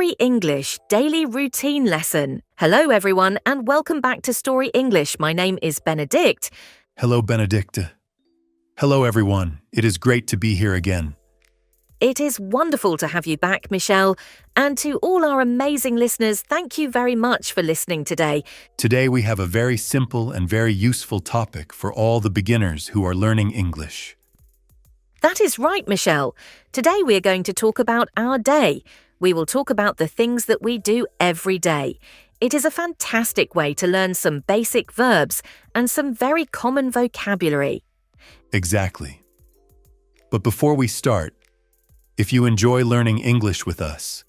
Story English Daily Routine Lesson. Hello everyone and welcome back to Story English. My name is Benedict. Hello, Benedict. Hello, everyone. It is great to be here again. It is wonderful to have you back, Michelle. And to all our amazing listeners, thank you very much for listening today. Today we have a very simple and very useful topic for all the beginners who are learning English. That is right, Michelle. Today we are going to talk about our day. We will talk about the things that we do every day. It is a fantastic way to learn some basic verbs and some very common vocabulary. Exactly. But before we start, if you enjoy learning English with us,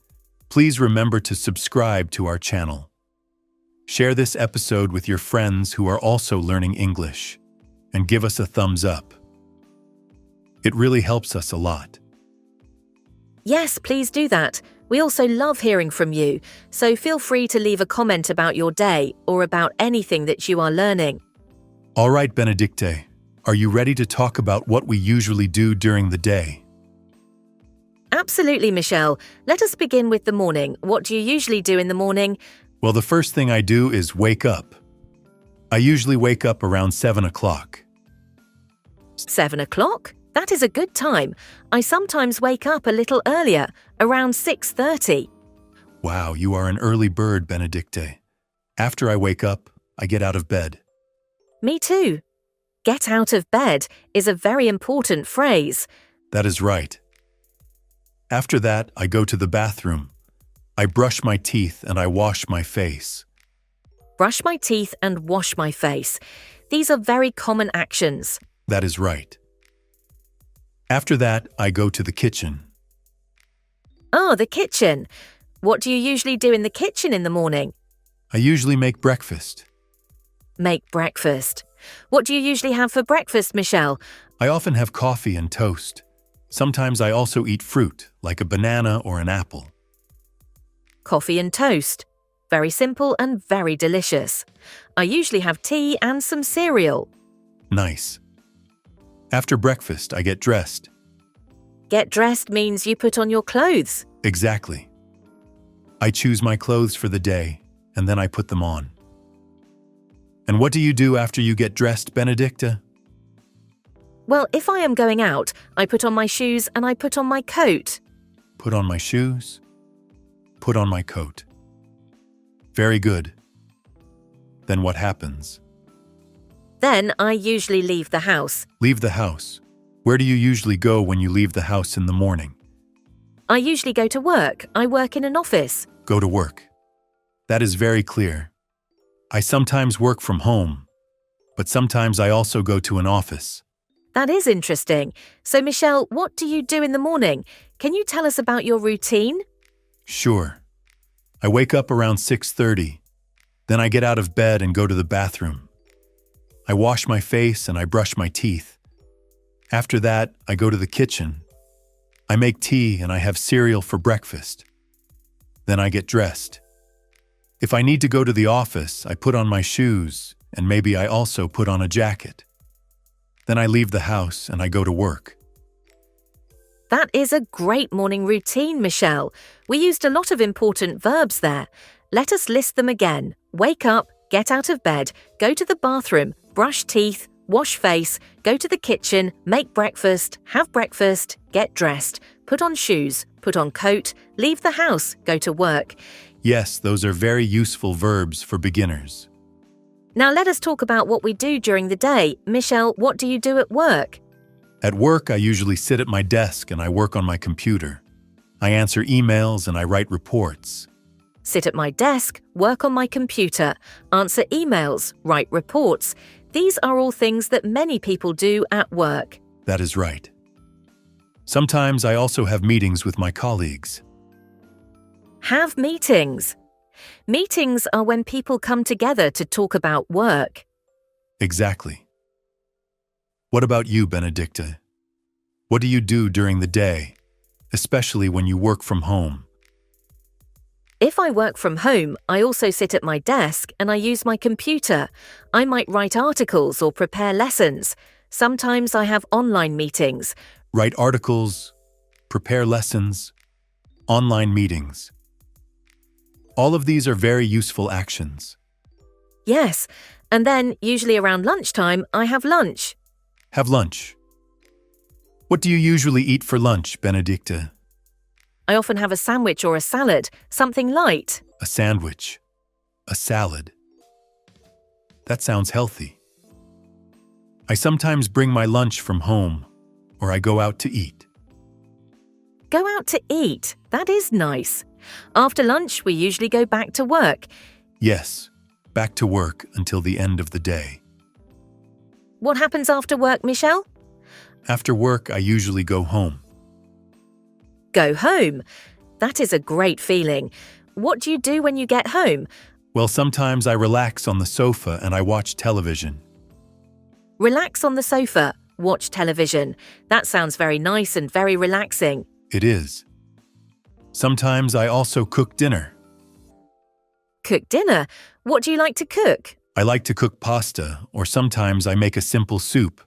please remember to subscribe to our channel. Share this episode with your friends who are also learning English, and give us a thumbs up. It really helps us a lot. Yes, please do that. We also love hearing from you, so feel free to leave a comment about your day or about anything that you are learning. All right, Benedicte, are you ready to talk about what we usually do during the day? Absolutely, Michelle. Let us begin with the morning. What do you usually do in the morning? Well, the first thing I do is wake up. I usually wake up around 7 o'clock. 7 o'clock? That is a good time. I sometimes wake up a little earlier, around 6:30. Wow, you are an early bird, Benedicte. After I wake up, I get out of bed. Me too. Get out of bed is a very important phrase. That is right. After that, I go to the bathroom. I brush my teeth and I wash my face. Brush my teeth and wash my face. These are very common actions. That is right. After that, I go to the kitchen. Ah, the kitchen. What do you usually do in the kitchen in the morning? I usually make breakfast. Make breakfast. What do you usually have for breakfast, Michelle? I often have coffee and toast. Sometimes I also eat fruit, like a banana or an apple. Coffee and toast. Very simple and very delicious. I usually have tea and some cereal. Nice. After breakfast, I get dressed. Get dressed means you put on your clothes. Exactly. I choose my clothes for the day, and then I put them on. And what do you do after you get dressed, Benedicta? Well, if I am going out, I put on my shoes and I put on my coat. Put on my shoes. Put on my coat. Very good. Then what happens? Then I usually leave the house. Leave the house. Where do you usually go when you leave the house in the morning? I usually go to work. I work in an office. Go to work. That is very clear. I sometimes work from home, but sometimes I also go to an office. That is interesting. So, Michelle, what do you do in the morning? Can you tell us about your routine? Sure. I wake up around 6:30. Then I get out of bed and go to the bathroom. I wash my face and I brush my teeth. After that, I go to the kitchen. I make tea and I have cereal for breakfast. Then I get dressed. If I need to go to the office, I put on my shoes and maybe I also put on a jacket. Then I leave the house and I go to work. That is a great morning routine, Michelle. We used a lot of important verbs there. Let us list them again. Wake up, get out of bed, go to the bathroom, brush teeth, wash face, go to the kitchen, make breakfast, have breakfast, get dressed, put on shoes, put on coat, leave the house, go to work. Yes, those are very useful verbs for beginners. Now let us talk about what we do during the day. Michelle, what do you do at work? At work, I usually sit at my desk and I work on my computer. I answer emails and I write reports. Sit at my desk, work on my computer, answer emails, write reports. These are all things that many people do at work. That is right. Sometimes I also have meetings with my colleagues. Have meetings. Meetings are when people come together to talk about work. Exactly. What about you, Benedicta? What do you do during the day, especially when you work from home? If I work from home, I also sit at my desk and I use my computer. I might write articles or prepare lessons. Sometimes I have online meetings. Write articles, prepare lessons, online meetings. All of these are very useful actions. Yes, and then, usually around lunchtime, I have lunch. Have lunch. What do you usually eat for lunch, Benedicta? I often have a sandwich or a salad, something light. A sandwich. A salad. That sounds healthy. I sometimes bring my lunch from home, or I go out to eat. Go out to eat, that is nice. After lunch, we usually go back to work. Yes, back to work until the end of the day. What happens after work, Michelle? After work, I usually go home. Go home. That is a great feeling. What do you do when you get home? Well, sometimes I relax on the sofa and I watch television. Relax on the sofa, watch television. That sounds very nice and very relaxing. It is. Sometimes I also cook dinner. Cook dinner? What do you like to cook? I like to cook pasta, or sometimes I make a simple soup.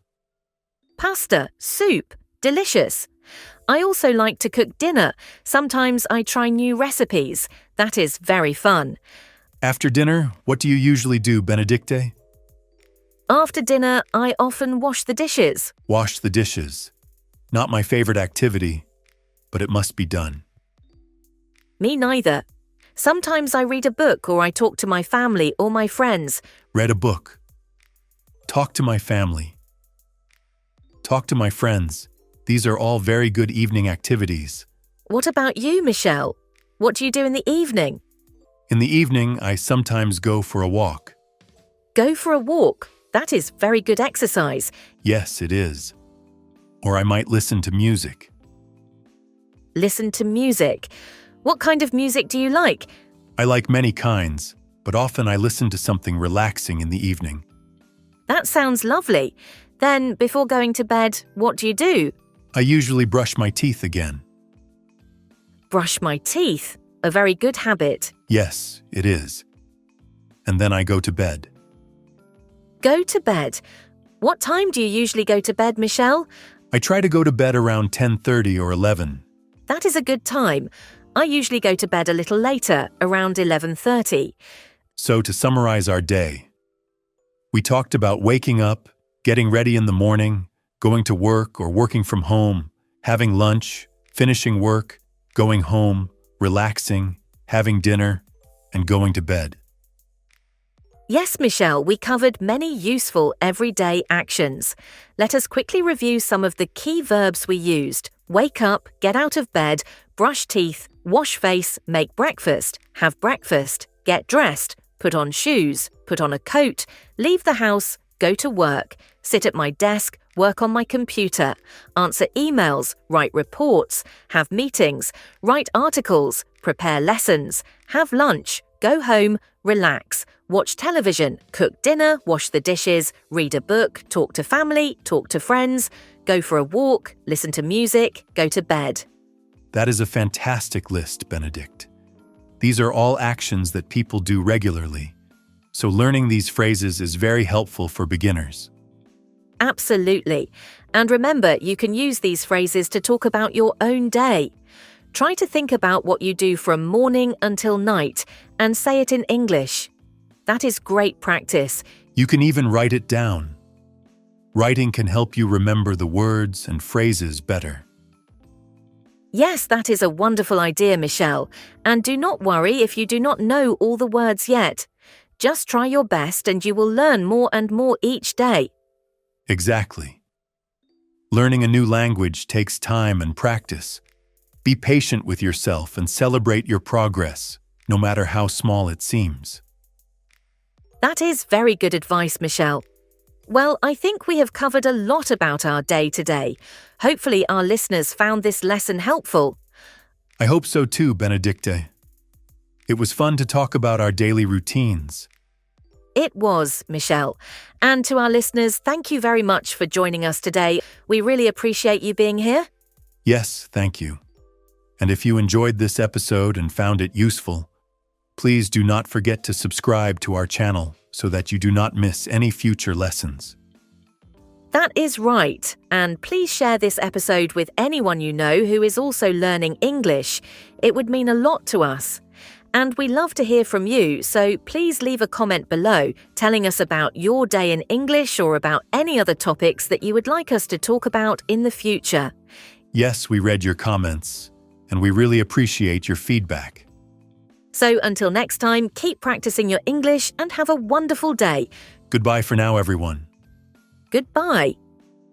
Pasta, soup, delicious. I also like to cook dinner. Sometimes I try new recipes. That is very fun. After dinner, what do you usually do, Benedicte? After dinner, I often wash the dishes. Wash the dishes. Not my favorite activity, but it must be done. Me neither. Sometimes I read a book or I talk to my family or my friends. Read a book. Talk to my family. Talk to my friends. These are all very good evening activities. What about you, Michelle? What do you do in the evening? In the evening, I sometimes go for a walk. Go for a walk. That is very good exercise. Yes, it is. Or I might listen to music. Listen to music. What kind of music do you like? I like many kinds, but often I listen to something relaxing in the evening. That sounds lovely. Then, before going to bed, what do you do? I usually brush my teeth again. Brush my teeth. A very good habit. Yes, it is. And then I go to bed. Go to bed. What time do you usually go to bed, Michelle? I try to go to bed around 10:30 or 11. That is a good time. I usually go to bed a little later, around 11:30. So to summarize our day, we talked about waking up, getting ready in the morning, going to work or working from home, having lunch, finishing work, going home, relaxing, having dinner, and going to bed. Yes, Michelle, we covered many useful everyday actions. Let us quickly review some of the key verbs we used. Wake up, get out of bed, brush teeth, wash face, make breakfast, have breakfast, get dressed, put on shoes, put on a coat, leave the house, go to work, sit at my desk, work on my computer, answer emails, write reports, have meetings, write articles, prepare lessons, have lunch, go home, relax, watch television, cook dinner, wash the dishes, read a book, talk to family, talk to friends, go for a walk, listen to music, go to bed. That is a fantastic list, Benedict. These are all actions that people do regularly, so learning these phrases is very helpful for beginners. Absolutely. And remember, you can use these phrases to talk about your own day. Try to think about what you do from morning until night and say it in English. That is great practice. You can even write it down. Writing can help you remember the words and phrases better. Yes, that is a wonderful idea, Michelle. And do not worry if you do not know all the words yet. Just try your best and you will learn more and more each day. Exactly. Learning a new language takes time and practice. Be patient with yourself and celebrate your progress, no matter how small it seems. That is very good advice, Michelle. Well, I think we have covered a lot about our day today. Hopefully our listeners found this lesson helpful. I hope so too, Benedicte. It was fun to talk about our daily routines. It was, Michelle. And to our listeners, thank you very much for joining us today. We really appreciate you being here. Yes, thank you. And if you enjoyed this episode and found it useful, please do not forget to subscribe to our channel so that you do not miss any future lessons. That is right. And please share this episode with anyone you know who is also learning English. It would mean a lot to us. And we love to hear from you, so please leave a comment below telling us about your day in English or about any other topics that you would like us to talk about in the future. Yes, we read your comments, and we really appreciate your feedback. So until next time, keep practicing your English and have a wonderful day. Goodbye for now, everyone. Goodbye.